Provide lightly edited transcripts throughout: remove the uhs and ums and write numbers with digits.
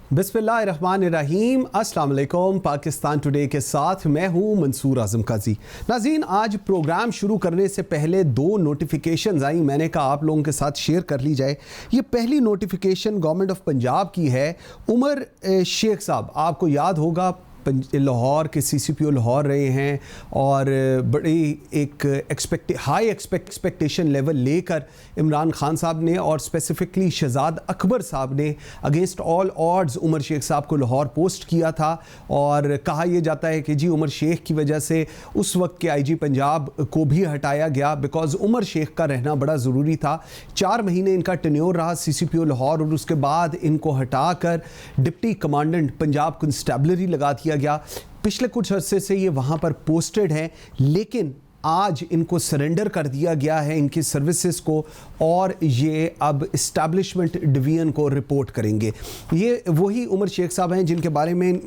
बिस्मिल्लाहिर्रहमानिर्रहीम, अस्सलाम वालेकुम। पाकिस्तान टुडे के साथ मैं हूँ मंसूर आजम काजी। नाज़रीन, आज प्रोग्राम शुरू करने से पहले दो नोटिफिकेशंस आई, मैंने कहा आप लोगों के साथ शेयर कर ली जाए। ये पहली नोटिफिकेशन गवर्नमेंट ऑफ पंजाब की है। उमर शेख साहब, आपको याद होगा लाहौर के CCPO लाहौर रहे हैं और बड़ी एक हाई एक्सपेक्टेशन लेवल लेकर इमरान खान साहब ने और स्पेसिफिकली शहजाद अकबर साहब ने against all odds Umar Sheikh साहब को लाहौर पोस्ट किया था। और कहा यह जाता है कि जी उमर शेख की वजह से उस वक्त के IG पंजाब को भी हटाया गया, बिकॉज उमर शेख का रहना बड़ा ज़रूरी था। 4 महीने इनका टेन्योर रहा CCPO लाहौर और उसके बाद इनको हटाकर डिप्टी कमांडेंट पंजाब कंस्टेबलरी लगा दिया गया। पिछले कुछ अरसे से ये वहाँ पर पोस्टेड हैं, लेकिन आज इनको सरेंडर कर दिया गया है इनकी सर्विसेज को और ये अब इस्टेब्लिशमेंट डिवीज़न को रिपोर्ट करेंगे। ये वही उमर शेख साहब हैं जिनके बारे में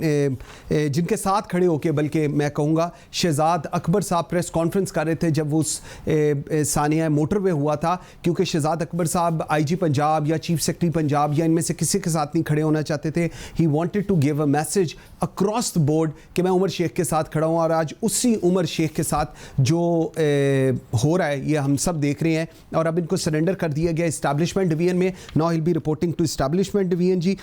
जिनके साथ खड़े होकर, बल्कि मैं कहूँगा शहजाद अकबर साहब प्रेस कॉन्फ्रेंस कर रहे थे जब वो उस सानिया मोटरवे हुआ था, क्योंकि शहजाद अकबर साहब IG पंजाब या चीफ सेक्रेटरी पंजाब या इनमें से किसी के साथ नहीं खड़े होना चाहते थे। He wanted to give a message across the board कि मैं उमर शेख के साथ खड़ा हूँ। और आज उसी उमर शेख के साथ जो हो रहा है ये हम सब देख रहे हैं और अब इनको सरेंडर कर दिया गया इस्टेब्लिशमेंट डिवीजन में। Now he will be reporting to establishment division जी।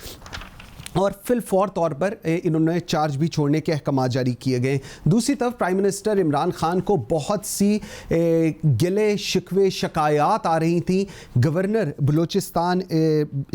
और फिलफौर तौर पर इन्होंने चार्ज भी छोड़ने के अहकाम जारी किए गए। दूसरी तरफ प्राइम मिनिस्टर इमरान खान को बहुत सी गिले शिकवे शिकायत आ रही थी। Governor Balochistan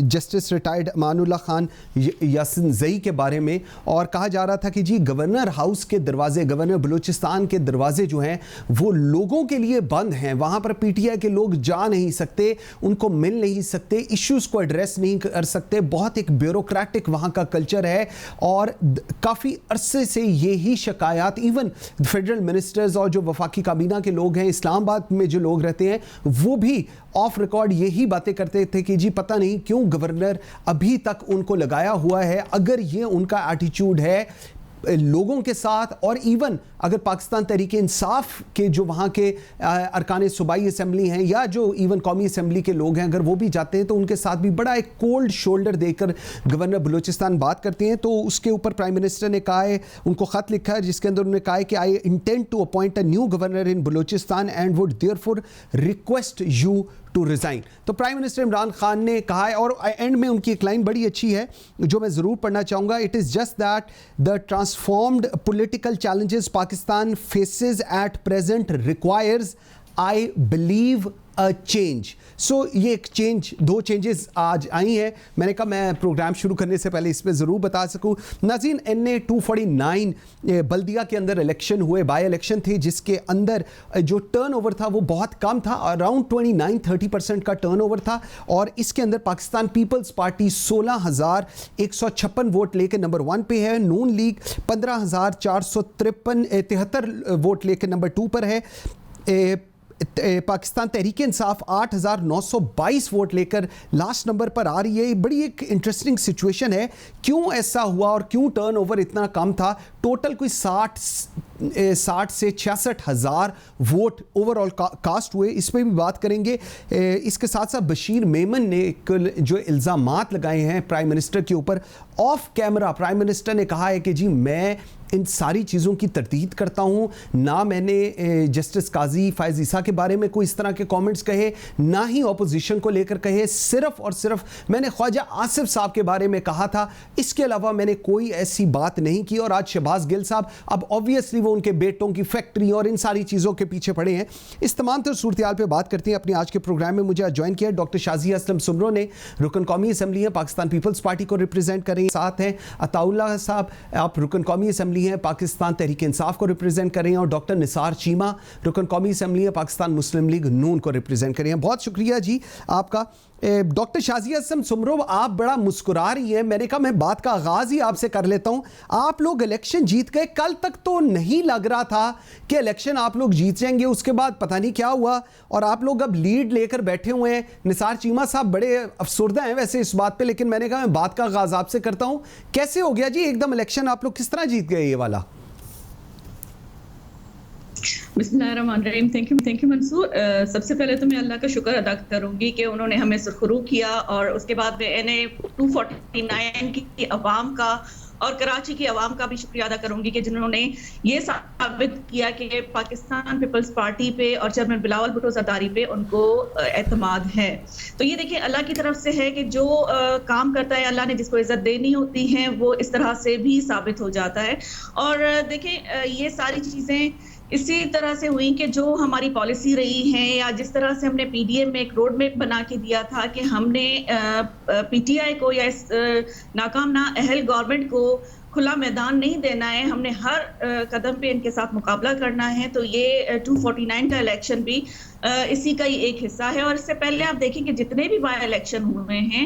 justice retired Amanullah Khan Yasinzai के बारे में, और कहा जा रहा था कि जी गवर्नर हाउस के दरवाजे, गवर्नर बलूचिस्तान के दरवाजे जो हैं वो लोगों के लिए बंद हैं। वहाँ पर PTI के लोग जा नहीं सकते, उनको मिल नहीं सकते, इश्यूज़ को एड्रेस नहीं कर सकते। बहुत एक ब्यूरोक्रेटिक वहाँ का कल्चर है और काफ़ी अरसे से यही शिकायत इवन फेडरल मिनिस्टर्स और जो वफाकी काबीना के लोग हैं, इस्लामाबाद में जो लोग रहते हैं, वो भी ऑफ रिकॉर्ड यही बातें करते थे कि जी पता नहीं क्यों गवर्नर अभी तक उनको लगाया हुआ है। अगर ये उनका एटीट्यूड है लोगों के साथ, और इवन अगर पाकिस्तान तहरीके इंसाफ के जो वहाँ के अरकान सूबाई असेंबली हैं या जो इवन कौमी असेंबली के लोग हैं, अगर वो भी जाते हैं तो उनके साथ भी बड़ा एक कोल्ड शोल्डर देकर गवर्नर बलूचिस्तान बात करते हैं। तो उसके ऊपर प्राइम मिनिस्टर ने कहा है, उनको ख़त लिखा है जिसके अंदर उन्होंने कहा है कि I intend to appoint a new governor in Balochistan and would therefore request you to resign. तो प्राइम मिनिस्टर इमरान खान ने कहा है, और एंड में उनकी एक लाइन बड़ी अच्छी है जो मैं ज़रूर पढ़ना चाहूँगा। It is just that the transformed political challenges Pakistan faces at present requires I believe a change. So ये एक चेंज, 2 चेंजेस आज आई हैं। मैंने कहा मैं प्रोग्राम शुरू करने से पहले इस पर ज़रूर बता सकूं। नाज़रीन, NA 249 बल्दिया के अंदर इलेक्शन हुए, बाई इलेक्शन थे, जिसके अंदर जो टर्नओवर था वो बहुत कम था, अराउंड 29-30% का टर्नओवर था। और इसके अंदर पाकिस्तान पीपल्स पार्टी 16,156 वोट लेकर नंबर 1 पे है। नून लीग 15,473 वोट लेकर नंबर 2 पर है। पाकिस्तान तहरीक इंसाफ 8,922 वोट लेकर लास्ट नंबर पर आ रही है। बड़ी एक इंटरेस्टिंग सिचुएशन है, क्यों ऐसा हुआ और क्यों टर्नओवर इतना कम था। टोटल कोई 60 से 66 हज़ार वोट ओवरऑल कास्ट हुए, इस पर भी बात करेंगे। इसके साथ साथ बशीर मेमन ने जो इल्ज़ामात लगाए हैं प्राइम मिनिस्टर के ऊपर, ऑफ कैमरा प्राइम मिनिस्टर ने कहा है कि जी मैं इन सारी चीज़ों की तरदीद करता हूँ, ना मैंने जस्टिस काजी फायज़ ईसा के बारे में कोई इस तरह के कमेंट्स कहे, ना ही ऑपोजिशन को लेकर कहे। सिर्फ और सिर्फ मैंने ख्वाजा आसिफ साहब के बारे में कहा था, इसके अलावा मैंने कोई ऐसी बात नहीं की। और आज शहबाज गिल साहब, अब ऑब्वियसली वो उनके बेटों की फैक्ट्री और इन सारी चीज़ों के पीछे पड़े हैं। इस तमाम तर सूरत हाल पर बात करते हैं। अपने आज के प्रोग्राम में मुझे ज्वाइन किया डॉक्टर शाजिया असलम सुमरो ने, रुकन कौमी असम्बली है, पाकिस्तान पीपल्स पार्टी को रिप्रेजेंट कर रही हैं। साथ हैं अताउल्लाह साहब, आप रुकन कौमी असम्बली हैं, पाकिस्तान तहरीक इंसाफ को रिप्रेजेंट कर रहे हैं। और डॉक्टर निसार चीमा, रुकन कौमी असम्बली है, पाकिस्तान मुस्लिम लीग नून को रिप्रेजेंट कर रहे हैं। बहुत शुक्रिया जी आपका। डॉक्टर शाजिया असलम सुमरो, आप बड़ा मुस्कुरा रही हैं। मैंने कहा मैं बात का आगाज़ ही आपसे कर लेता हूं। आप लोग इलेक्शन जीत गए, कल तक तो नहीं लग रहा था कि इलेक्शन आप लोग जीत जाएंगे, उसके बाद पता नहीं क्या हुआ और आप लोग अब लीड लेकर बैठे हुए हैं। निसार चीमा साहब बड़े अफसरदा हैं वैसे इस बात पे, लेकिन मैंने कहा मैं बात का आगाज़ आपसे करता हूं। कैसे हो गया जी एकदम इलेक्शन, आप लोग किस तरह जीत गए ये वाला? बिस्मिल्लाहिर्रहमानिर्रहीम। Thank you Mansoor. सबसे पहले तो मैं अल्लाह का शुक्र अदा करूंगी कि उन्होंने हमें सुरखरू किया, और उसके बाद में NA 249 की अवाम का और कराची की अवाम का भी शुक्रिया अदा करूंगी कि जिन्होंने ये साबित किया कि पाकिस्तान पीपल्स पार्टी पे और चेयरमैन बिलावल भुट्टो ज़रदारी पे उनको एतमाद है। तो ये देखिए अल्लाह की तरफ से है कि जो काम करता है, अल्लाह ने जिसको इज्जत देनी होती है वो इस तरह से भी साबित हो जाता है। और देखिए ये सारी चीज़ें इसी तरह से हुई कि जो हमारी पॉलिसी रही है, या जिस तरह से हमने PDM में एक रोड मैप बना के दिया था कि हमने PTI को या इस नाकाम ना अहल गवर्नमेंट को खुला मैदान नहीं देना है, हमने हर कदम पे इनके साथ मुकाबला करना है। तो ये 249 का इलेक्शन भी इसी का ही एक हिस्सा है। और इससे पहले आप देखें कि जितने भी बाय इलेक्शन हुए हैं,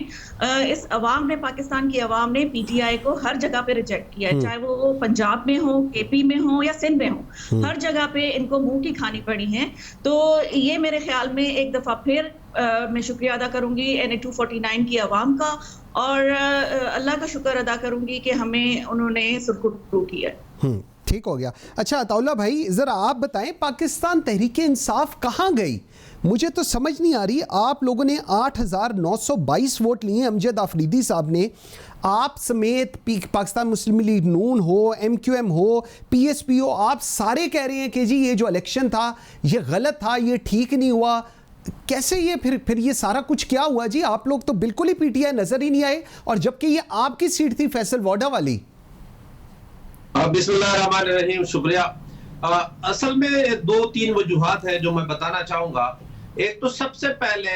इस अवाम ने, पाकिस्तान की अवाम ने PTI को हर जगह पे रिजेक्ट किया है, चाहे वो पंजाब में हो, KP में हो या सिंध में हो, हर जगह पे इनको मुंह की खानी पड़ी है। तो ये मेरे ख्याल में एक दफ़ा फिर मैं शुक्रिया अदा करूंगी NA 249 की अवाम का, और अल्लाह का शुक्र अदा करूंगी कि हमें उन्होंने सुरखरू किया। ठीक हो गया। अच्छा अताउल्लाह भाई, ज़रा आप बताएं पाकिस्तान तहरीक इंसाफ कहाँ गई? मुझे तो समझ नहीं आ रही। आप लोगों ने 8,922 वोट लिए, अमजद आफरीदी साहब ने, आप समेत पाकिस्तान मुस्लिम लीग नून हो, MQM हो, PSP हो, आप सारे कह रहे हैं कि जी ये जो इलेक्शन था ये गलत था, ये ठीक नहीं हुआ। कैसे ये फिर ये सारा कुछ क्या हुआ जी? आप लोग तो बिल्कुल ही PTI नजर ही नहीं आए, और जबकि ये आपकी सीट थी फैसल वाडा वाली। बिस्मिल्लाहिर्रहमानिर्रहीम, शुक्रिया। असल में 2-3 वजूहात है जो मैं बताना चाहूंगा। एक तो सबसे पहले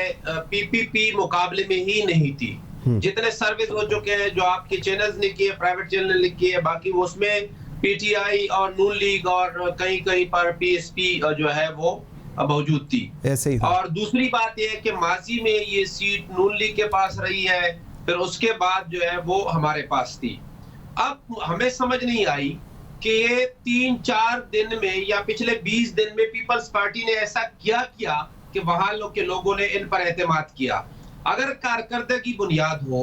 PPP मुकाबले में ही नहीं थी। जितने सर्विस हो चुके हैं, जो आपके चैनल्स ने किए, प्राइवेट चैनल ने किए, बाकी उसमें PTI और नून लीग और कहीं कहीं पर PSP जो है वो मौजूद थी। ऐसे ही। और दूसरी बात यह है कि माजी में ये सीट नून लीग के पास रही है, फिर उसके बाद जो है वो हमारे पास थी। अब हमें समझ नहीं आई कि ये 3-4 दिन में या पिछले 20 दिन में पीपल्स पार्टी ने ऐसा क्या किया कि वहां के लोगों ने इन पर एतमाद किया। अगर कारकर्दगी की बुनियाद हो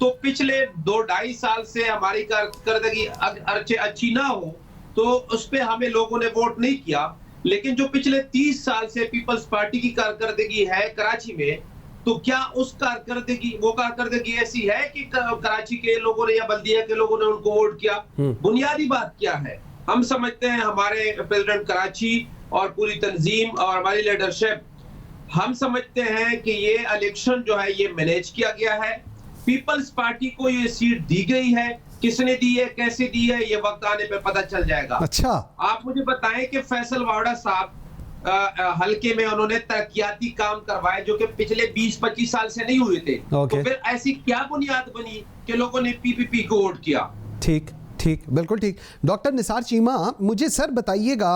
तो पिछले 2-2.5 साल से हमारी कारकर्दगी अच्छी ना हो तो उस पर हमें लोगों ने वोट नहीं किया। लेकिन जो पिछले 30 साल से पीपल्स पार्टी की कारकर्दगी है कराची में, तो क्या उस कारकर्दगी ऐसी है कि कराची के लोगों ने या बल्दिया के लोगों ने उनको वोट किया? बुनियादी बात क्या है? हम समझते हैं, हमारे प्रेसिडेंट कराची और पूरी तंजीम और हमारी लीडरशिप, हम समझते हैं कि ये इलेक्शन जो है ये मैनेज किया गया है। पीपल्स पार्टी को ये सीट दी गई है, किसने दी है, कैसे दी है, ये वक्त आने पे पता चल जाएगा। अच्छा, आप मुझे बताएं कि फैसल वाडा साहब हल्के में उन्होंने तरक्याती काम करवाए जो कि पिछले 20-25 साल से नहीं हुए थे। तो फिर ऐसी क्या बुनियाद बनी कि लोगों ने PPP को वोट किया? ठीक, बिल्कुल ठीक। डॉक्टर निसार चीमा, मुझे सर बताइएगा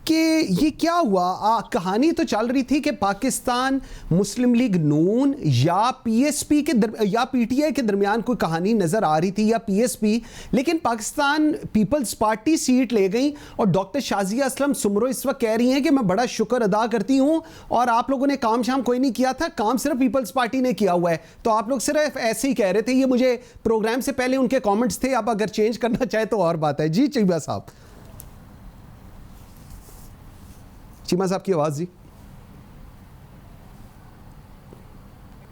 कि ये क्या हुआ? कहानी तो चल रही थी कि पाकिस्तान मुस्लिम लीग नून या PSP या PTI के दरमियान कोई कहानी नज़र आ रही थी, या PSP, लेकिन पाकिस्तान पीपल्स पार्टी सीट ले गई। और डॉक्टर शाजिया असलम सुमरो इस वक्त कह रही हैं कि मैं बड़ा शुक्र अदा करती हूँ और आप लोगों ने काम शाम कोई नहीं किया था, काम सिर्फ पीपल्स पार्टी ने किया हुआ है। तो आप लोग सिर्फ ऐसे ही कह रहे थे। ये मुझे प्रोग्राम से पहले उनके कॉमेंट्स थे, आप अगर चेंज करना चाहे तो और बात है। जी चीमा साहब, चीमा साहब की आवाज जी।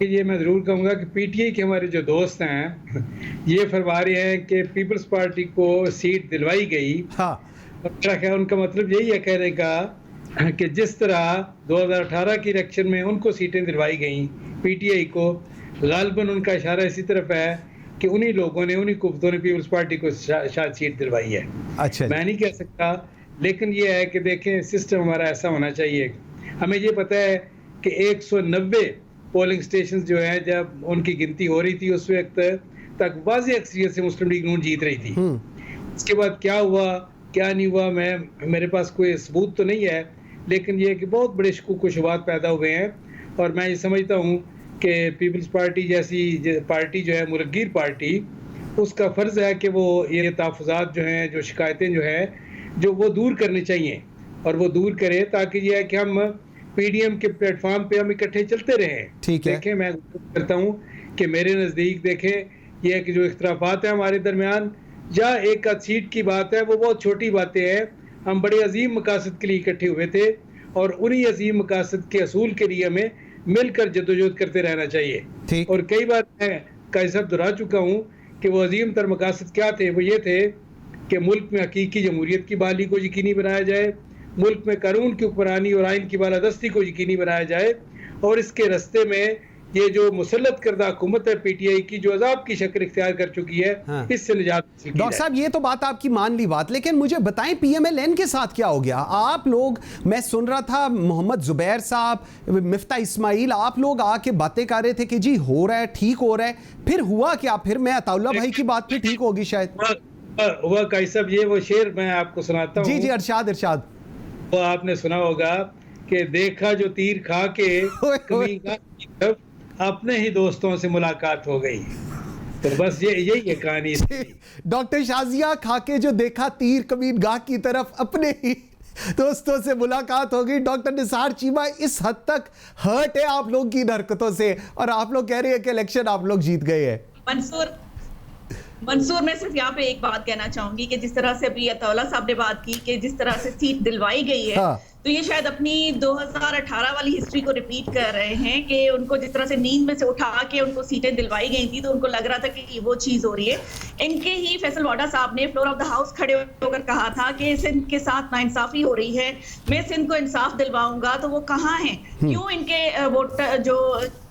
ये मैं ज़रूर कहूँगा कि PTI के हमारे जो दोस्त हैं ये फरमा रहे हैं कि पीपल्स पार्टी को सीट दिलवाई गई। हाँ, मेरा ख्याल उनका मतलब यही है कहने का कि जिस तरह 2018 की इलेक्शन में उनको सीटें दिलवाई गई PTI को, गालिबन उनका इशारा इसी तरफ है कि उन्हीं लोगों ने, उन्हीं कुफ्तों ने पीपल्स पार्टी को शायद सीट दिलवाई है। अच्छा, मैं नहीं कह सकता, लेकिन ये है कि देखें सिस्टम हमारा ऐसा होना चाहिए। हमें ये पता है कि 190 पोलिंग स्टेशन जो है जब उनकी गिनती हो रही थी उस वक्त तक वाज़ेह अक्सरियत से मुस्लिम लीग नून जीत रही थी। उसके बाद क्या हुआ क्या नहीं हुआ, मेरे पास कोई सबूत तो नहीं है, लेकिन ये कि बहुत बड़े शकूक व शुबात पैदा हुए हैं। और मैं ये समझता हूँ कि पीपल्स पार्टी जैसी पार्टी जो है, मुलग्गीर पार्टी, उसका फ़र्ज़ है कि वो ये तहफ़्फ़ुज़ात जो हैं, जो शिकायतें जो हैं, जो वो दूर करनी चाहिए और वो दूर करे, ताकि ये है कि हम PDM के प्लेटफॉर्म पे हम इकट्ठे चलते रहें। ठीक है, देखें मैं करता हूँ कि मेरे नज़दीक देखें ये है कि जो इख्तलाफात हैं हमारे दरमियान, या एक सीट की बात है, वो बहुत छोटी बातें हैं, हम बड़े अजीम मकासद के लिए इकट्ठे हुए थे और उन्हीं अजीम मकासद के असूल के लिए हमें मिलकर जद्दोजहद करते रहना चाहिए। और कई बार मैं कई सब दोहरा चुका हूँ कि वो अजीम तर मकासद क्या थे। वो ये थे कि मुल्क में हकीकी जमहूरियत की बहाली को यकीनी बनाया जाए, मुल्क में कानून की हुक्मरानी और आइन की बालादस्ती को यकीनी बनाया जाए, और इसके रास्ते में ये जो मुसल्लत करदा हुकूमत है पीटीआई की, जो अजाब की शक्ल इख्तियार कर चुकी है, हाँ। इससे निजात। डॉक्टर साहब, ये तो बात आपकी मान ली बात, लेकिन मुझे बताएं पीएमएलएन के साथ क्या हो गया? आप लोग, मैं सुन रहा था मोहम्मद जुबैर साहब, मिफ्ता इस्माइल, आप लोग आके बातें कर रहे थे कि जी हो रहा है, ठीक हो रहा है, फिर हुआ क्या? फिर मैं अताउल्ला भाई की बात भी ठीक होगी शायद। हुआ काई साहब, ये वो शेर मैं आपको सुनाता हूँ। जी जी, इरशाद इरशाद। वो आपने सुना होगा कि देखा जो तीर खा के अपने ही दोस्तों से मुलाकात हो गई। तो बस यही है कहानी। डॉक्टर शाजिया, खा के जो देखा तीर कमीन गाह की तरफ अपने ही दोस्तों से मुलाकात हो गई। डॉक्टर निसार चीमा, इस हद तक हर्ट है आप लोग की हरकतों से, और आप लोग कह रहे हैं कि इलेक्शन आप लोग जीत गए हैं। मंसूर, मैं सिर्फ यहाँ पे एक बात कहना चाहूंगी कि जिस तरह से अभी अताउल्ला साहब ने बात की कि जिस तरह से सीट दिलवाई गई है, हाँ। तो ये शायद अपनी 2018 वाली हिस्ट्री को रिपीट कर रहे हैं कि उनको जिस तरह से नींद में से उठा के उनको सीटें दिलवाई गई थी, तो उनको लग रहा था कि वो चीज हो रही है। इनके ही फैसल वाडा साहब ने फ्लोर ऑफ द हाउस खड़े होकर कहा था कि सिंध के साथ नाइंसाफी हो रही है, मैं सिंध को इंसाफ दिलवाऊंगा। तो वो कहाँ हैं? क्यों इनके वोट जो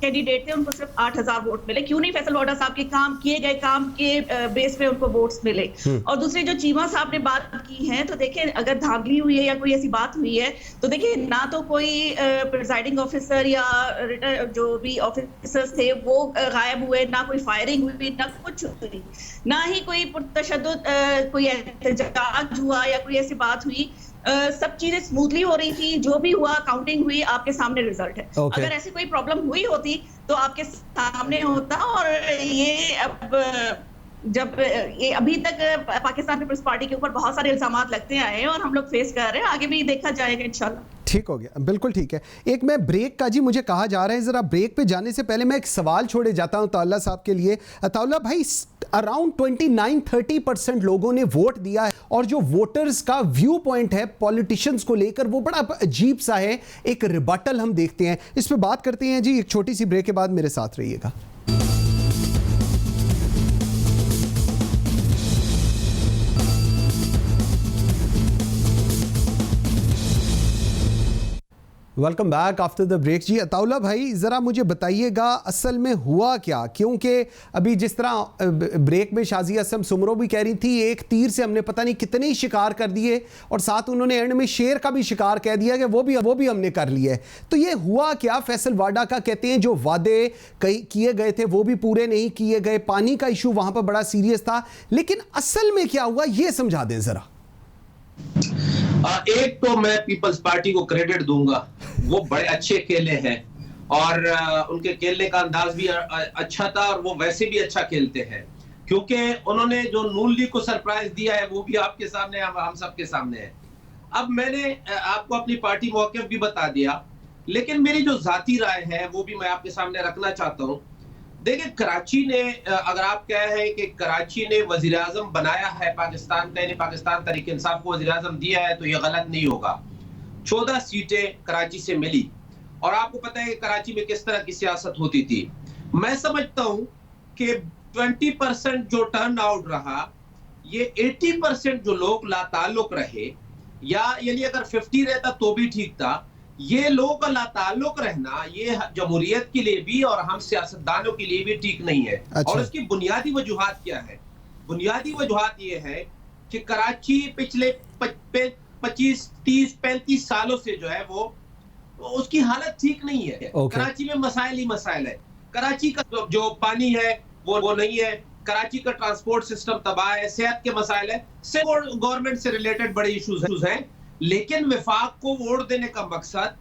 कैंडिडेट थे उनको सिर्फ 8000 वोट मिले? क्यों नहीं फैसल वाडा साहब के काम किए गए काम के बेस पे उनको वोट्स मिले? और दूसरे जो चीमा साहब ने बात की है, तो देखिए अगर धांधली हुई है या कोई ऐसी बात हुई है, तो देखिए ना तो कोई प्रिजाइडिंग ऑफिसर या जो भी ऑफिसर्स थे वो गायब हुए, ना कोई फायरिंग हुई, ना कुछ हुई, ना ही कोई तशद्दुद कोई एहतजाज हुआ या कोई ऐसी बात हुई। सब चीजें स्मूथली हो रही थी। जो भी हुआ, काउंटिंग हुई, आपके सामने रिजल्ट है। अगर ऐसी कोई प्रॉब्लम हुई होती तो आपके सामने होता। और ये अब जब ये अभी तक पाकिस्तान पीपल्स पार्टी के ऊपर बहुत सारे इल्जामात लगते आए हैं और हम लोग फेस कर रहे हैं, आगे भी देखा जाएगा इंशाल्लाह। ठीक हो गया, बिल्कुल ठीक है। एक मैं ब्रेक का जी मुझे कहा जा रहा है, जरा ब्रेक पे जाने से पहले मैं एक सवाल छोड़े जाता हूं अताउल्ला साहब के लिए। अताउल्ला भाई, अराउंड 29-30% लोगों ने वोट दिया है, और जो वोटर्स का व्यू पॉइंट है पॉलिटिशियंस को लेकर वो बड़ा अजीब सा है। एक रिबटल हम देखते हैं, इस पर बात करते हैं जी एक छोटी सी ब्रेक के बाद। मेरे साथ रहिएगा। Welcome back after the break. जी अताउल्ला भाई, ज़रा मुझे बताइएगा असल में हुआ क्या? क्योंकि अभी जिस तरह ब्रेक में शाजिया असम सुमरो भी कह रही थी, एक तीर से हमने पता नहीं कितने ही शिकार कर दिए, और साथ उन्होंने एंड में शेर का भी शिकार कह दिया कि वो भी हमने कर लिया है। तो ये हुआ क्या? फैसल वाडा का कहते हैं जो वादे किए गए थे वो भी पूरे नहीं किए गए, पानी का इशू वहाँ पर बड़ा सीरियस था, लेकिन असल में क्या हुआ ये समझा दें ज़रा। एक तो मैं पीपल्स पार्टी को क्रेडिट दूंगा, वो बड़े अच्छे खेले हैं और उनके खेलने का अंदाज भी अच्छा था, और वो वैसे भी अच्छा खेलते हैं, क्योंकि उन्होंने जो नून लीग को सरप्राइज दिया है वो भी आपके सामने, हम सबके सामने है। अब मैंने आपको अपनी पार्टी मौक़िफ़ भी बता दिया, लेकिन मेरी जो जाती राय है वो भी मैं आपके सामने रखना चाहता हूँ। देखिए, कराची ने, अगर आप कह रहे हैं कि कराची ने वजीर आजम बनाया है पाकिस्तान का, यानी पाकिस्तान तहरीक इंसाफ को वजीर आजम दिया है, तो ये गलत नहीं होगा। 14 सीटें कराची से मिली, और आपको पता है कि कराची में किस तरह की सियासत होती थी। मैं समझता हूं कि 20% जो टर्न आउट रहा, ये 80% जो लोग लाताल्लुक रहे, या यानी अगर 50 रहता तो भी ठीक था, ये लोगों का लाताल्लुक रहना ये जमहूरियत के लिए भी और हम सियासतदानों के लिए भी ठीक नहीं है। अच्छा। और इसकी बुनियादी वजूहात क्या है? बुनियादी वजूहात ये है कि कराची पिछले 25, 30, 35 सालों से जो है वो उसकी हालत ठीक नहीं है। कराची में मसाइल ही मसाइल है। कराची का जो पानी है वो नहीं है, कराची का ट्रांसपोर्ट सिस्टम तबाह है, सेहत के मसाइल है, गवर्नमेंट से रिलेटेड बड़े इश्यूज हैं। लेकिन विफाक को वोट देने का मकसद,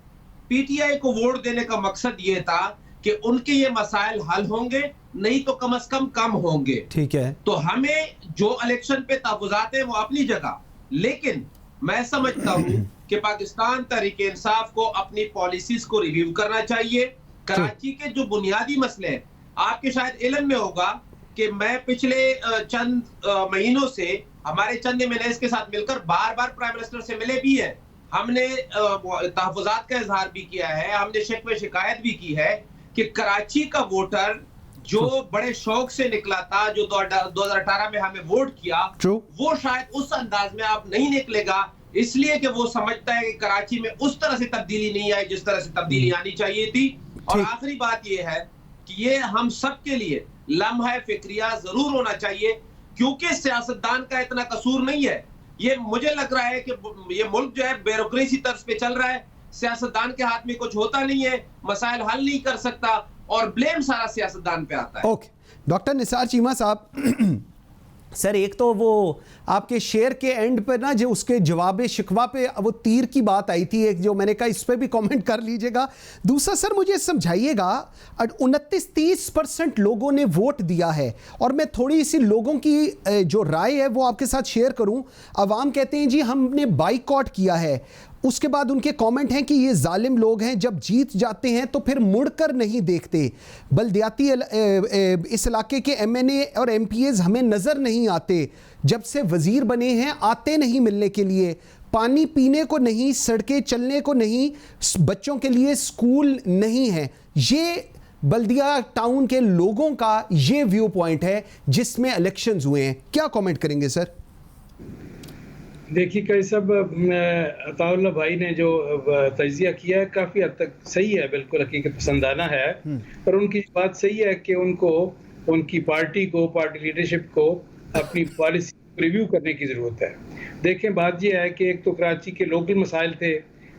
पीटीआई को वोट देने का मकसद ये था कि उनके ये मसाइल हल होंगे, नहीं तो कम से कम होंगे। ठीक है, तो हमें जो इलेक्शन पे तहफ़्फ़ुज़ात हैं वो अपनी जगह, लेकिन मैं समझता हूं कि पाकिस्तान तहरीक इंसाफ को अपनी पॉलिसीज को रिव्यू करना चाहिए। कराची के जो बुनियादी मसले हैं, आपके शायद इल्म में होगा कि मैं पिछले चंद महीनों से हमारे चंद एमएलएस के साथ मिलकर बार बार प्राइम मिनिस्टर से मिले भी है, हमने तहफ़्फ़ुज़ात का इजहार भी किया है, हमने शिकवे शिकायत भी की है कि कराची का वोटर जो बड़े शौक से निकला था, जो 2018 में हमें वोट किया, वो शायद उस अंदाज में आप नहीं निकलेगा, इसलिए कि वो समझता है कि कराची में उस तरह से तब्दीली नहीं आई जिस तरह से तब्दीली आनी चाहिए थी। और आखिरी बात ये है कि ये हम सब के लिए लम्हा फिक्रिया जरूर होना चाहिए, क्योंकि सियासतदान का इतना कसूर नहीं है। ये मुझे लग रहा है कि ये मुल्क जो है ब्यूरोक्रेसी तर्ज पे चल रहा है, सियासतदान के हाथ में कुछ होता नहीं है, मसाइल हल नहीं कर सकता और ब्लेम सारा सियासतदान पे आता है। ओके, डॉक्टर निसार चीमा साहब, सर एक तो वो आपके शेयर के एंड पर ना जो उसके जवाब शिकवा पे वो तीर की बात आई थी, एक जो मैंने कहा इस पे भी कमेंट कर लीजिएगा। दूसरा सर मुझे समझाइएगा, 29-30% लोगों ने वोट दिया है और मैं थोड़ी सी लोगों की जो राय है वो आपके साथ शेयर करूं। अवाम कहते हैं जी हमने बाइकआउट किया है, उसके बाद उनके कमेंट हैं कि ये जालिम लोग हैं, जब जीत जाते हैं तो फिर मुड़कर नहीं देखते, बल्दियाती इस इलाके के एमएनए और एमपीएस हमें नज़र नहीं आते, जब से वज़ीर बने हैं आते नहीं मिलने के लिए, पानी पीने को नहीं, सड़कें चलने को नहीं, बच्चों के लिए स्कूल नहीं है। ये बल्दिया टाउन के लोगों का ये व्यू पॉइंट है जिसमें इलेक्शंस हुए हैं, क्या कमेंट करेंगे सर? देखिए कई सब अताउल्लाह भाई ने जो तजिया किया है काफ़ी हद तक सही है, बिल्कुल हकीकत पसंदाना है, पर उनकी बात सही है कि उनको उनकी पार्टी को, पार्टी लीडरशिप को अपनी पॉलिसी रिव्यू करने की ज़रूरत है। देखें बात यह है कि एक तो कराची के लोकल मसाइल थे,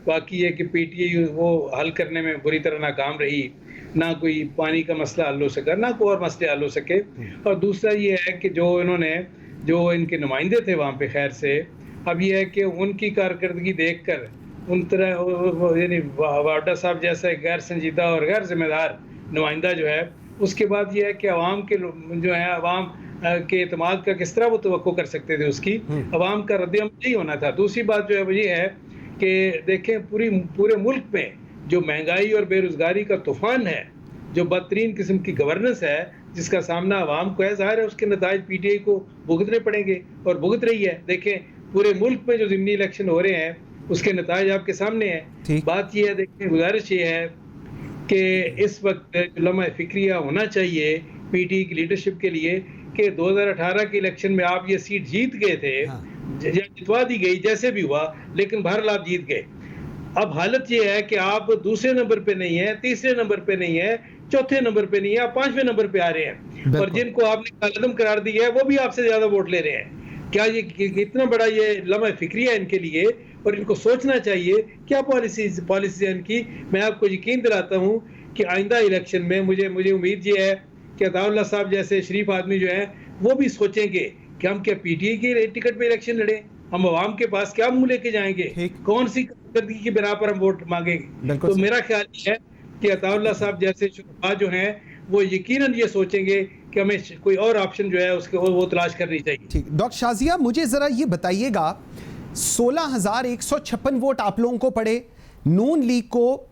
बाकी है कि पीटीआई वो हल करने में बुरी तरह नाकाम रही, ना कोई पानी का मसला हल हो सका, ना कोई और मसले हल हो सके। और दूसरा ये है कि जो इन्होंने जो इनके नुमाइंदे थे वहाँ पे खैर से, अब यह है कि उनकी कारकर्दगी देखकर उन तरह यानी वाडा साहब जैसा एक गैर संजीदा और गैर जिम्मेदार नुमाइंदा जो है, उसके बाद यह है कि अवाम के जो है अवाम के एतमाद का किस तरह वो तवक्को कर सकते थे, उसकी अवाम का रद्द-ए-अमल यही होना था। दूसरी बात जो है वो ये है कि देखें पूरे मुल्क में जो महंगाई और बेरोज़गारी का तूफ़ान है, जो बदतरीन किस्म की गवर्नेंस है जिसका सामना अवाम को है, ज़ाहिर है उसके नताइज पीटीआई को भुगतने पड़ेंगे और भुगत रही है। देखें पूरे मुल्क में जो ज़िमनी इलेक्शन हो रहे हैं उसके नताइज आपके सामने हैं। बात यह है, देखिए गुजारिश ये है कि इस वक्त लम्हा फिक्रिया होना चाहिए पीटीआई की लीडरशिप के लिए कि 2018 के इलेक्शन में आप ये सीट जीत गए थे, जितवा दी गई जैसे भी हुआ, लेकिन बहरहाल आप जीत गए। अब हालत ये है कि आप दूसरे नंबर पे नहीं है, तीसरे नंबर पे नहीं है, चौथे नंबर पे नहीं है, आप 5वें नंबर पे आ रहे हैं और जिनको आपने कालअदम करार दिया है वो भी आपसे ज्यादा वोट ले रहे हैं। क्या ये इतना बड़ा ये लम्हा फिक्रिया है इनके लिए और इनको सोचना चाहिए क्या पॉलिसी है इनकी। मैं आपको यकीन दिलाता हूँ कि आइंदा इलेक्शन में मुझे उम्मीद ये है कि अताउल्लाह साहब जैसे शरीफ आदमी जो हैं वो भी सोचेंगे कि हम क्या पीटीआई के टिकट पे इलेक्शन लड़ें, हम अवाम के पास क्या मुंह लेके जाएंगे, कौन सी कारकर्दगी की बिना पर हम वोट मांगेंगे। तो मेरा ख्याल ये है कि अताउल्लाह साहब जैसे शुरा जो हैं वो यकीनन ये सोचेंगे कि हमें कोई और ऑप्शन जो है उसके वो तलाश करनी चाहिए। ठीक, डॉक्टर शाजिया मुझे ज़रा ये बताइएगा, 16,156 वोट आप लोगों को पड़े, नून लीग को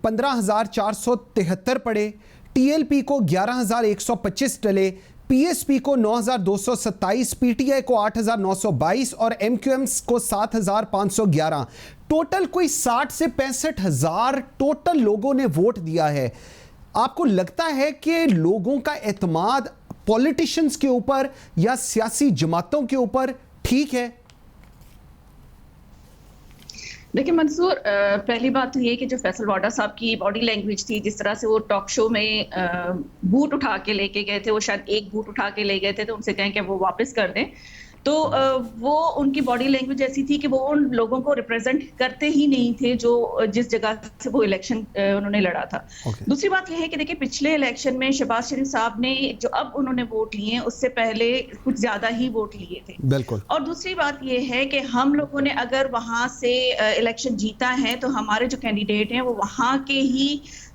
15,473 पड़े, टीएलपी को 11,125 डले, पीएसपी को 9,227, पीटीआई को 8,922 और एमक्यूएम को 7,511। टोटल कोई 60 से 65,000 टोटल लोगों ने वोट दिया है। आपको लगता है कि लोगों का एतमाद पॉलिटिशियंस के ऊपर या सियासी जमातों के ऊपर ठीक है? देखिए मंसूर, पहली बात तो ये कि जो फैसल वाडा साहब की बॉडी लैंग्वेज थी, जिस तरह से वो टॉक शो में बूट उठा के लेके गए थे, वो शायद एक बूट उठा के ले गए थे तो उनसे कहें कि वो वापस कर दें, तो वो उनकी बॉडी लैंग्वेज ऐसी थी कि वो उन लोगों को रिप्रेजेंट करते ही नहीं थे जो जिस जगह से वो इलेक्शन उन्होंने लड़ा था। दूसरी बात यह है कि देखिए पिछले इलेक्शन में शहबाज शरीफ साहब ने जो अब उन्होंने वोट लिए हैं उससे पहले कुछ ज्यादा ही वोट लिए थे। बिल्कुल। और दूसरी बात यह है कि हम लोगों ने अगर वहां से इलेक्शन जीता है तो हमारे जो कैंडिडेट हैं वो वहां के ही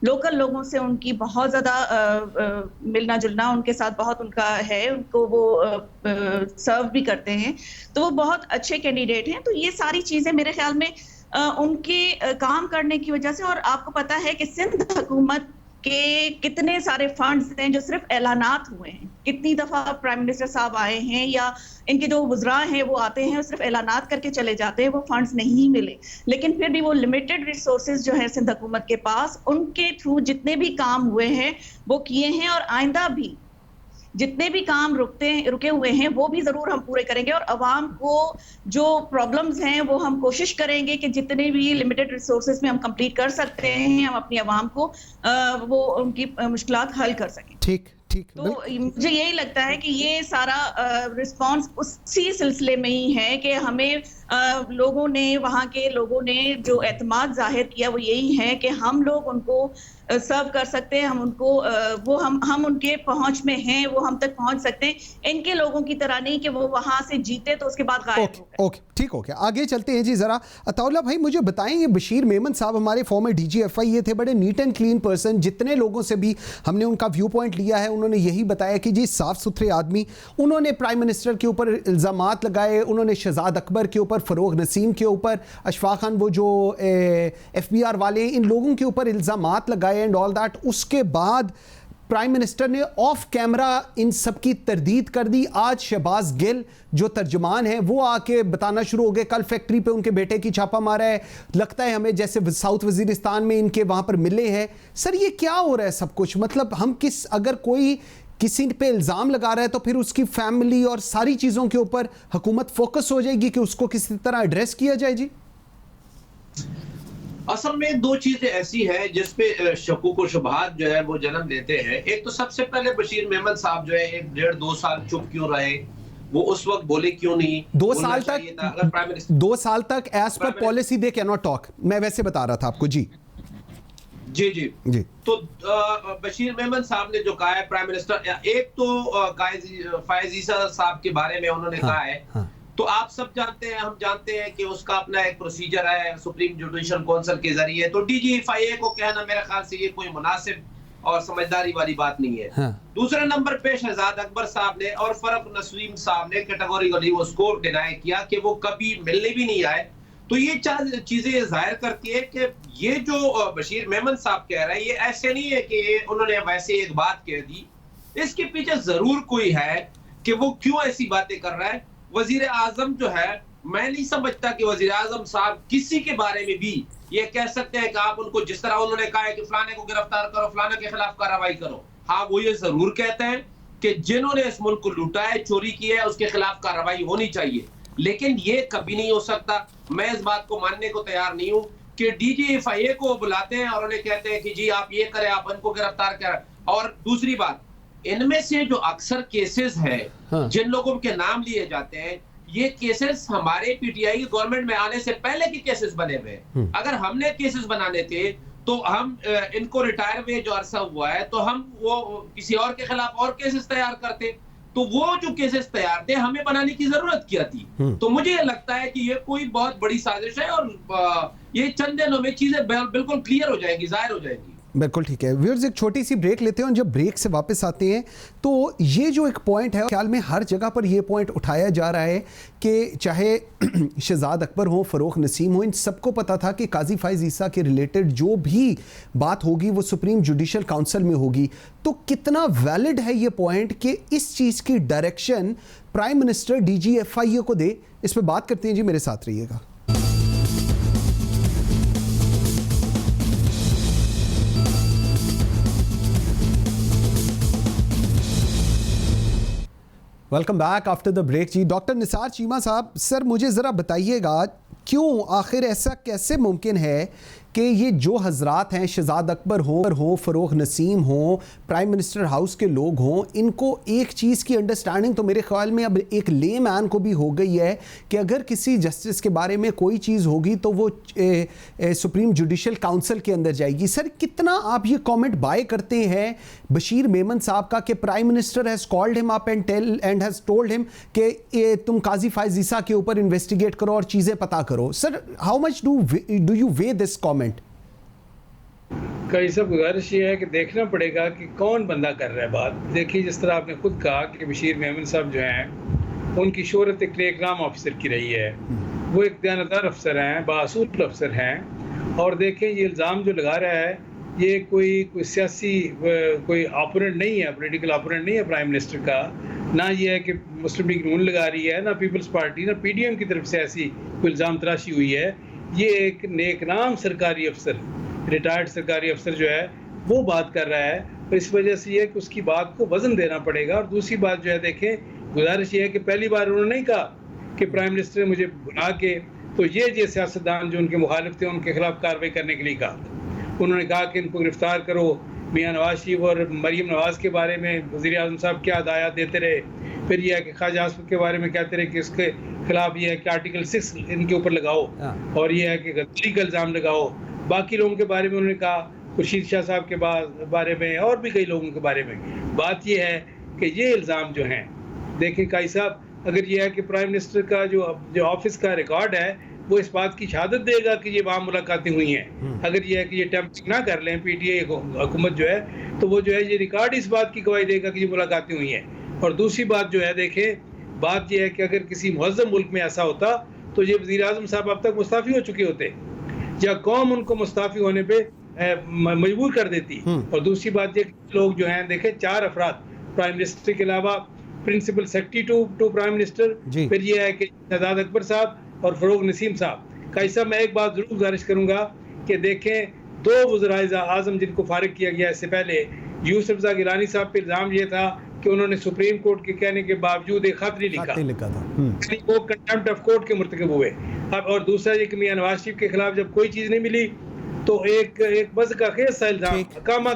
लोकल लोगों से उनकी बहुत ज्यादा मिलना जुलना उनके साथ बहुत उनका है, उनको वो सर्व भी करते हैं, तो वो बहुत अच्छे कैंडिडेट हैं। तो ये सारी चीजें मेरे ख्याल में उनके काम करने की वजह से, और आपको पता है कि सिंध हुकूमत कि कितने सारे फंड्स हैं जो सिर्फ ऐलानात हुए हैं। कितनी दफा प्राइम मिनिस्टर साहब आए हैं या इनके जो वुज़रा हैं वो आते हैं और सिर्फ ऐलानात करके चले जाते हैं, वो फंड्स नहीं मिले। लेकिन फिर भी वो लिमिटेड रिसोर्सेज जो है सिंध हुकूमत के पास, उनके थ्रू जितने भी काम हुए हैं वो किए हैं, और आइंदा भी जितने भी काम रुके हुए हैं वो भी जरूर हम पूरे करेंगे। और अवाम को जो प्रॉब्लम्स हैं वो हम कोशिश करेंगे कि जितने भी लिमिटेड रिसोर्सेज में हम कंप्लीट कर सकते हैं, हम अपनी अवाम को वो उनकी मुश्किलात हल कर सकें। ठीक ठीक। तो मुझे यही लगता है कि ये सारा रिस्पांस उसी सिलसिले में ही है कि हमें लोगों ने, वहाँ के लोगों ने जो एतमाद जाहिर किया वो यही है कि हम लोग उनको सर्व कर सकते हैं, हम उनको वो हम उनके पहुंच में हैं, वो हम तक पहुंच सकते हैं। इनके लोगों की तरह नहीं कि वो वहां से जीते तो उसके बाद गायब हो गए। ओके ठीक हो गया, आगे चलते हैं जी। जरा अताउल्ला भाई मुझे बताएं, ये बशीर मेमन साहब हमारे फॉर्मर DGFI ये थे, बड़े नीट एंड क्लीन पर्सन, जितने लोगों से भी हमने उनका व्यू पॉइंट लिया है उन्होंने यही बताया कि जी साफ सुथरे आदमी। उन्होंने प्राइम मिनिस्टर के ऊपर इल्ज़ामात लगाए, उन्होंने शहजाद अकबर के ऊपर, फ़रोग नसीम के ऊपर, अशफाक खान वो जो FBR वाले, इन लोगों के ऊपर इल्ज़ामात लगाए एंड ऑल दैट। उसके बाद प्राइम मिनिस्टर ने ऑफ कैमरा इन सब की तरदीद कर दी। आज शहबाज गिल जो तर्जुमान है वो आके बताना शुरू हो गए, कल फैक्ट्री पे उनके बेटे की छापा मारा है, लगता है हमें जैसे साउथ वजीरिस्तान में इनके वहां पर मिले हैं। सर ये क्या हो रहा है सब कुछ? मतलब हम अगर कोई किसी पे इल्ज़ाम लगा रहा है तो फिर उसकी फैमिली और सारी चीज़ों के ऊपर हुकूमत फोकस हो जाएगी कि उसको किसी तरह एड्रेस किया जाए। जी असल में दो चीजें ऐसी हैं जिसपे शकूक और शुबहात जो है वो जन्म लेते हैं। एक तो सबसे पहले बशीर मेमन साहब जो है 1.5-2 साल चुप क्यों रहे, वो उस वक्त बोले क्यों नहीं? 2 साल तक 2 साल तक एज पर policy they can not talk. मैं वैसे बता रहा था आपको। जी जी जी जी। तो बशीर मेमन साहब ने जो कहा है प्राइम मिनिस्टर, एक तो फायज ईसा साहब के बारे में उन्होंने कहा है, तो आप सब जानते हैं, हम जानते हैं कि उसका अपना एक प्रोसीजर है सुप्रीम जुडिशल काउंसिल के जरिए। तो DGFI को कहना मेरे ख्याल से ये कोई मुनासिब और समझदारी वाली बात नहीं है। दूसरे नंबर पे शहजाद अकबर साहब ने और फरोग नसीम साहब ने कैटेगोरिकली उसको डिनाई किया कि वो कभी मिलने भी नहीं आए। तो ये चार चीजें जाहिर करती है कि ये जो बशीर मेमन साहब कह रहे हैं ये ऐसे नहीं है कि उन्होंने वैसे एक बात कह दी, इसके पीछे जरूर कोई है कि वो क्यों ऐसी बातें कर रहा है। वजीर आजम जो है, मैं नहीं समझता कि वजीर आजम साहब किसी के बारे में भी ये कह सकते हैं कि आप उनको जिस तरह उन्होंने कहा है कि फलाने को गिरफ्तार करो, फलाने के खिलाफ कार्रवाई करो। हाँ, वो ये जरूर कहते हैं कि जिन्होंने इस मुल्क को लूटा है, चोरी की है, उसके खिलाफ कार्रवाई होनी चाहिए, लेकिन ये कभी नहीं हो सकता। मैं इस बात को मानने को तैयार नहीं हूं कि DGFI को बुलाते हैं और उन्हें कहते हैं कि जी आप ये करें, आप इनको गिरफ्तार करें। और दूसरी बात, इनमें से जो अक्सर केसेस हैं जिन लोगों के नाम लिए जाते हैं, ये केसेस हमारे PTI की गवर्नमेंट में आने से पहले के केसेस बने हुए हैं। अगर हमने केसेस बनाने थे तो हम इनको रिटायर हुए जो अरसा हुआ है तो हम वो किसी और के खिलाफ और केसेस तैयार करते। तो वो जो केसेस तैयार थे हमें बनाने की जरूरत क्या थी? तो मुझे ये लगता है कि ये कोई बहुत बड़ी साजिश है और ये चंद दिनों में चीजें बिल्कुल क्लियर हो जाएंगी, जाहिर हो जाएंगी। बिल्कुल ठीक है। व्यूअर्स एक छोटी सी ब्रेक लेते हैं और जब ब्रेक से वापस आते हैं तो ये जो एक पॉइंट है, ख्याल में हर जगह पर ये पॉइंट उठाया जा रहा है कि चाहे शहजाद अकबर हो, फ़रोग नसीम हो, इन सबको पता था कि काजी फायज ईसा के रिलेटेड जो भी बात होगी वो सुप्रीम जुडिशल काउंसिल में होगी। तो कितना वैलिड है ये पॉइंट कि इस चीज़ की डायरेक्शन प्राइम मिनिस्टर DGFI को दे? इस पर बात करते हैं जी, मेरे साथ रहिएगा। Welcome back after the break जी। डॉक्टर निसार चीमा साहब, सर मुझे ज़रा बताइएगा क्यों, आखिर ऐसा कैसे मुमकिन है कि ये जो हजरात हैं, शहजाद अकबर हो, फ़रोग नसीम हो, प्राइम मिनिस्टर हाउस के लोग हों, इनको एक चीज़ की अंडरस्टैंडिंग तो मेरे ख्याल में अब एक ले मैन को भी हो गई है कि अगर किसी जस्टिस के बारे में कोई चीज़ होगी तो वो सुप्रीम जुडिशल काउंसिल के अंदर जाएगी। सर कितना आप ये कमेंट बाय करते हैं बशीर मेमन साहब का कि prime minister has called him up and has told him कि तुम काजी फायज ईसा के ऊपर इन्वेस्टिगेट करो और चीज़ें पता करो? Sir how much do you way this comment? कई सब गुजारिश ये है कि देखना पड़ेगा कि कौन बंदा कर रहा है बात। देखिए, जिस तरह आपने खुद कहा कि बशीर मेमन साहब जो हैं उनकी शोहरत एक टेलीग्राम ऑफिसर की रही है, वो एक दयानतदार अफसर हैं, बासूल अफसर हैं। और देखें ये इल्ज़ाम जो लगा रहा है ये कोई सियासी कोई ओपोनेंट नहीं है, पॉलिटिकल ओपोनेंट नहीं है प्राइम मिनिस्टर का। ना ये है कि मुस्लिम लीग नून लगा रही है, ना पीपल्स पार्टी, ना पीडीएम की तरफ से ऐसी कोई इल्ज़ाम तराशी हुई है। ये एक नेकनाम सरकारी अफसर, रिटायर्ड सरकारी अफसर जो है वो बात कर रहा है। तो इस वजह से ये है कि उसकी बात को वजन देना पड़ेगा। और दूसरी बात जो है, देखें, गुजारिश ये है कि पहली बार उन्होंने नहीं कहा कि प्राइम मिनिस्टर ने मुझे बुला के, तो ये सियासतदान जो उनके मुखालिफ थे उनके खिलाफ कार्रवाई करने के लिए कहा। उन्होंने कहा कि इनको गिरफ्तार करो। मियां नवाज शरीफ और मरीम नवाज के बारे में वज़ीर आज़म साहब क्या हदायत देते रहे। फिर यह है कि ख्वाजा आसिफ के बारे में कहते रहे कि इसके खिलाफ ये है कि आर्टिकल 6 इनके ऊपर लगाओ, और ये है कि गद्दारी का इल्ज़ाम लगाओ। बाकी लोगों के बारे में उन्होंने कहा, खुर्शीद शाह साहब के बारे में और भी कई लोगों के बारे में। बात यह है कि ये इल्ज़ाम जो हैं, देखें काई साहब, अगर ये है कि प्राइम मिनिस्टर का जो ऑफिस का रिकॉर्ड है वो इस बात की शहादत देगा कि ये वहाँ मुलाकातें हुई हैं। अगर ये है कि ये टेम्परिंग ना कर लें पीटीआई हुकूमत जो है, तो वो जो है ये रिकॉर्ड इस बात की गवाही देगा कि ये मुलाकातें हुई हैं। और दूसरी बात जो है, देखें, बात ये है कि अगर किसी मुअज़्ज़म मुल्क में ऐसा होता तो ये वज़ीर आज़म साहब अब तक मुस्ताफ़ी हो चुके होते, या कौम उनको मुस्ताफ़ी होने पर मजबूर कर देती। और दूसरी बात ये, लोग जो हैं, देखें, 4 अफराद प्राइम मिनिस्टर के अलावा, principal secretary to prime minister, फिर ये है कि शहजाद अकबर साहब और फरोग नसीम साहब का। ऐसा मैं एक बात जरूर गुजारिश करूंगा कि देखें, 2 वज़ीर आज़म जिनको फारिग किया गया इससे पहले, यूसुफ रज़ा गिलानी साहब पे इल्ज़ाम ये था कि उन्होंने सुप्रीम कोर्ट के कहने के बावजूद एक खत नहीं लिखा था, वो कंटेम्प्ट ऑफ कोर्ट के मुर्तकब हुए। अब और दूसरा ये कि मियां नवाज शरीफ के खिलाफ जब कोई चीज़ नहीं मिली तो एक बस का खेस सा इल्ज़ाम हकामा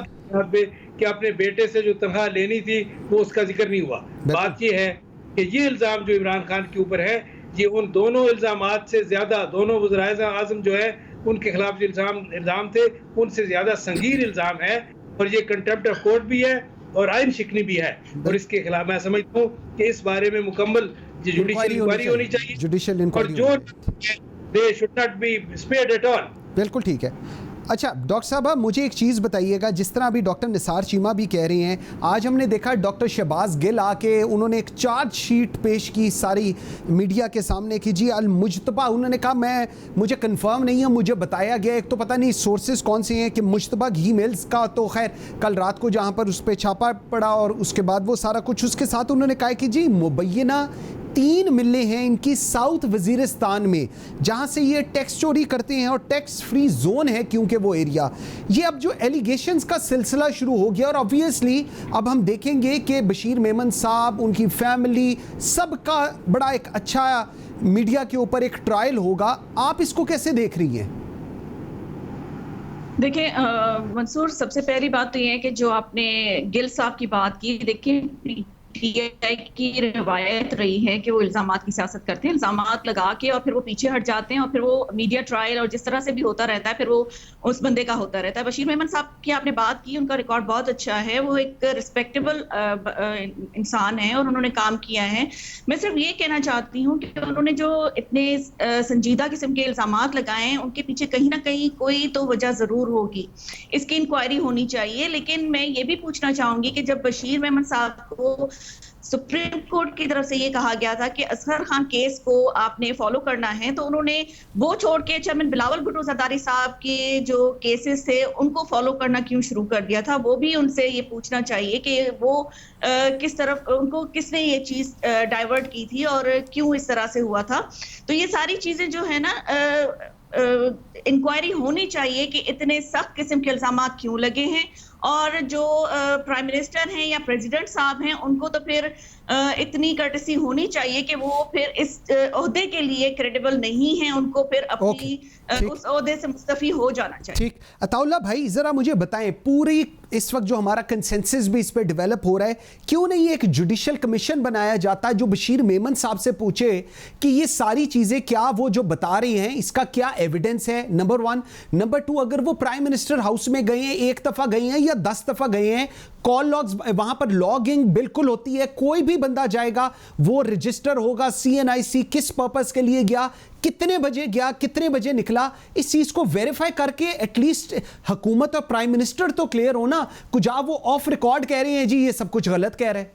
पे कि अपने बेटे से जो तनख्वाह लेनी थी वो उसका जिक्र नहीं हुआ। बात ये है कि ये इल्ज़ाम जो इमरान खान के ऊपर है, ये उन दोनों इल्ज़ामात से ज़्यादा, दोनों वज़ीर आज़म जो है उनके खिलाफ जो इल्ज़ाम थे उनसे ज़्यादा संगीन इल्ज़ाम है। और ये कंटेम्प्ट ऑफ कोर्ट भी है और आइन शिकनी भी है। और इसके खिलाफ मैं समझता हूँ कि इस बारे में मुकम्मल जुडिशियल इंक्वायरी होनी चाहिए, और जो they should not be spared at all. बिल्कुल ठीक है। अच्छा डॉक्टर साहब, अब मुझे एक चीज़ बताइएगा, जिस तरह अभी डॉक्टर निसार चीमा भी कह रही हैं, आज हमने देखा डॉक्टर शहबाज गिल आके उन्होंने एक चार्जशीट पेश की सारी मीडिया के सामने कि जी अल मुज्तबा, उन्होंने कहा मुझे कंफर्म नहीं है, मुझे बताया गया, एक तो पता नहीं सोर्सेज कौन से हैं, कि मुज्तबा घी मिल्स का तो खैर कल रात को जहाँ पर उस पर छापा पड़ा और उसके बाद वो सारा कुछ, उसके साथ उन्होंने कहा कि जी मुबैना 3 मिलें हैं इनकी साउथ वजीरिस्तान में, जहां से ये टैक्स चोरी करते हैं और टैक्स फ्री जोन है क्योंकि वो एरिया। ये अब जो एलिगेशंस का सिलसिला शुरू हो गया, और ऑब्वियसली अब हम देखेंगे कि बशीर मेमन साहब, उनकी फैमिली, सबका बड़ा एक अच्छा मीडिया के ऊपर एक ट्रायल होगा। आप इसको कैसे देख रही हैं? देखिए मंसूर, सबसे पहली बात तो ये है कि जो आपने गिल साहब की बात की, देखिए पीटीआई की रवायत रही है कि वो इल्ज़ामात की सियासत करते हैं, इल्ज़ामात लगा के और फिर वो पीछे हट जाते हैं, और फिर वो मीडिया ट्रायल और जिस तरह से भी होता रहता है फिर वो उस बंदे का होता रहता है। बशीर मेमन साहब की आपने बात की, उनका रिकॉर्ड बहुत अच्छा है, वो एक रिस्पेक्टेबल इंसान है और उन्होंने काम किया है। मैं सिर्फ ये कहना चाहती हूँ कि उन्होंने जो इतने संजीदा किस्म के इल्ज़ामात लगाए हैं, उनके पीछे कहीं ना कहीं कोई तो वजह ज़रूर होगी, इसकी इंक्वायरी होनी चाहिए। लेकिन मैं ये भी पूछना चाहूँगी कि जब बशीर मेमन साहब को सुप्रीम कोर्ट की तरफ से ये कहा गया था कि असगर खान केस को आपने फॉलो करना है, तो उन्होंने वो छोड़ के चेयरमैन बिलावल भुट्टो जरदारी साहब के जो केसेस थे उनको फॉलो करना क्यों शुरू कर दिया था? वो भी उनसे ये पूछना चाहिए कि वो किस तरफ, उनको किसने ये चीज डाइवर्ट की थी और क्यों इस तरह से हुआ था। तो ये सारी चीजें जो है ना इंक्वायरी होनी चाहिए कि इतने सख्त किस्म के इल्जामात क्यों लगे हैं, और जो प्राइम मिनिस्टर हैं या प्रेसिडेंट साहब हैं उनको तो फिर इतनी कर्टसी होनी चाहिए कि वो फिर इस ओहदे के लिए क्रेडिबल नहीं है, उनको फिर अपनी उस ओहदे से मुस्तफी हो जाना चाहिए। ठीक, अताउल्लाह भाई जरा मुझे बताएं, पूरी इस वक्त जो हमारा कंसेंसस भी इस पे डेवलप हो रहा है, क्यों नहीं एक जुडिशियल कमीशन बनाया जाता है जो बशीर मेमन साहब से पूछे कि ये सारी चीजें क्या वो जो बता रहे हैं इसका क्या एविडेंस है, नंबर 1। नंबर 2, अगर वो प्राइम मिनिस्टर हाउस में गए हैं, 1 दफा गए हैं या 10 दफा गए हैं, कॉल लॉग्स वहां पर लॉगिंग बिल्कुल होती है, कोई भी बंदा जाएगा वो रजिस्टर होगा, CNIC किस पर्पस के लिए गया, कितने बजे गया, कितने बजे निकला, इस चीज को वेरीफाई करके एटलीस्ट हुकूमत और प्राइम मिनिस्टर तो क्लियर हो ना। कुछ आप वो ऑफ रिकॉर्ड कह रहे हैं जी ये सब कुछ गलत कह रहे हैं।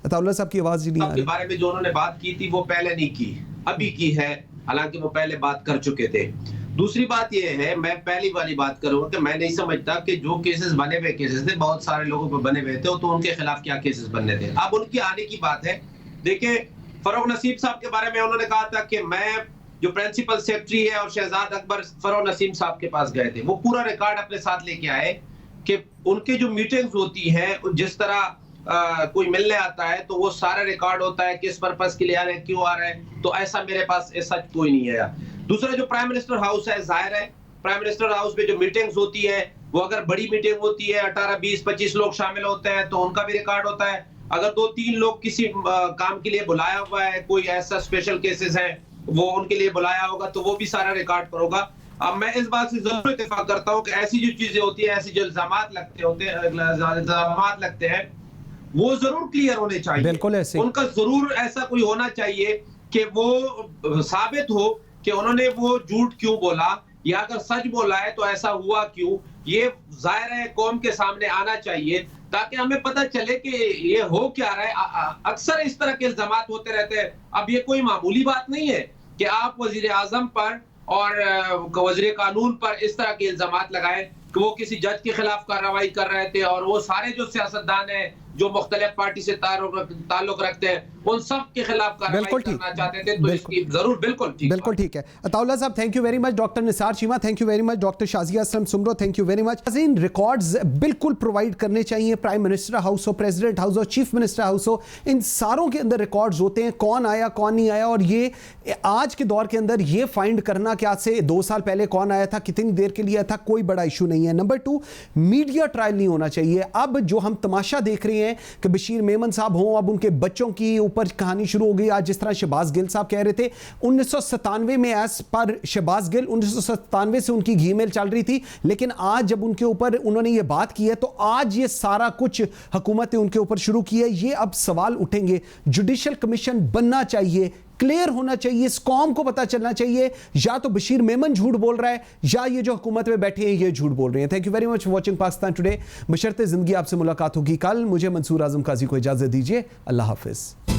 अताउल्लाह साहब की आवाज नहीं आ रही। बारे में जो उन्होंने बात की थी वो पहले नहीं की, अभी की है। हालांकि वो पहले बात कर चुके थे। दूसरी बात ये है, मैं पहली वाली बात करूंगा कि मैं नहीं समझता कि जो केसेस बने हुए केसेस थे, बहुत सारे लोगों पर बने हुए थे, तो उनके खिलाफ क्या केसेस बनने थे। अब उनकी आने की बात है। देखिए, फरोग नसीम साहब के बारे में उन्होंने कहा था कि मैं जो प्रिंसिपल सेक्रेटरी है और शहजाद अकबर फरोग नसीम साहब के पास गए थे, वो पूरा रिकॉर्ड अपने साथ लेके आए कि उनके जो मीटिंग्स होती हैं, जिस तरह कोई मिलने आता है तो वो सारा रिकॉर्ड होता है, किस पर्पस के लिए आ रहे हैं, क्यों आ रहे हैं। तो ऐसा मेरे पास ऐसा कोई नहीं है। दूसरा, जो प्राइम मिनिस्टर हाउस है, जाहिर है प्राइम मिनिस्टर हाउस में जो मीटिंग्स होती है, वो अगर बड़ी मीटिंग होती है, 18, 20, 25 लोग शामिल होते हैं, तो उनका भी रिकॉर्ड होता है। अगर 2-3 लोग किसी काम के लिए बुलाया हुआ है, कोई ऐसा स्पेशल केसेस है, वो उनके लिए बुलाया होगा, तो वो भी सारा रिकॉर्ड पर होगा। अब मैं इस बात से जरूर इत्तेफाक करता हूँ कि ऐसी जो चीजें होती है, ऐसी जो इल्जामात लगते हैं, वो जरूर क्लियर होने चाहिए। बिल्कुल ऐसे उनका जरूर ऐसा कोई होना चाहिए कि वो साबित हो कि उन्होंने वो झूठ क्यों बोला, या अगर सच बोला है तो ऐसा हुआ क्यों। ये जाहिर है कौम के सामने आना चाहिए, ताकि हमें पता चले कि ये हो क्या रहा है। अक्सर इस तरह के इल्जामात होते रहते हैं। अब ये कोई मामूली बात नहीं है कि आप वजीर आजम पर और वजीर कानून पर इस तरह के इल्जामात लगाए कि वो किसी जज के खिलाफ कार्रवाई कर रहे थे, और वो सारे जो सियासतदान हैं जो मुख्तलिफ पार्टी से ताल्लुक रखते हैं, उन सब के खिलाफ कार्रवाई करना चाहते थे। तो इसकी जरूर बिल्कुल ठीक है। अताउल्लाह साहब, thank you very much. Doctor Nisar Cheema, thank you very much. Doctor Shazia Aslam Soomro, thank you very much. In records बिल्कुल प्रोवाइड करने चाहिए, प्राइम मिनिस्टर हाउस हो, प्रेसिडेंट हाउस हो, चीफ मिनिस्टर हाउस हो, इन सारों के अंदर रिकॉर्ड्स होते हैं, कौन आया कौन नहीं आया। और ये आज के दौर के अंदर ये फाइंड करना कि आज से 2 साल पहले कौन आया था, कितनी देर के लिए आया था, कोई बड़ा इशू नहीं है। नंबर 2, मीडिया ट्रायल नहीं होना चाहिए। अब जो हम तमाशा देख रहे हैं कि बशीर मेमन साहब हों, अब उनके बच्चों की ऊपर कहानी शुरू हो गई। आज जिस तरह शहबाज गिल साहब कह रहे थे 1997 में, एज पर शहबाज गिल 1997 से उनकी ईमेल चल रही थी, लेकिन आज जब उनके ऊपर उन्होंने ये बात की है, तो आज ये सारा कुछ हुकूमत ने उनके ऊपर शुरू किया है। ये अब सवाल उठेंगे। जुडिशल कमीशन बनना चाहिए, क्लियर होना चाहिए, इस कौम को पता चलना चाहिए या तो बशीर मेमन झूठ बोल रहा है या ये जो हुकूमत में बैठे हैं ये झूठ बोल रहे हैं। Thank you very much for watching Pakistan today. बशर्ते जिंदगी आपसे मुलाकात होगी कल। मुझे मंसूर आजम काजी को इजाजत दीजिए। अल्लाह हाफिज।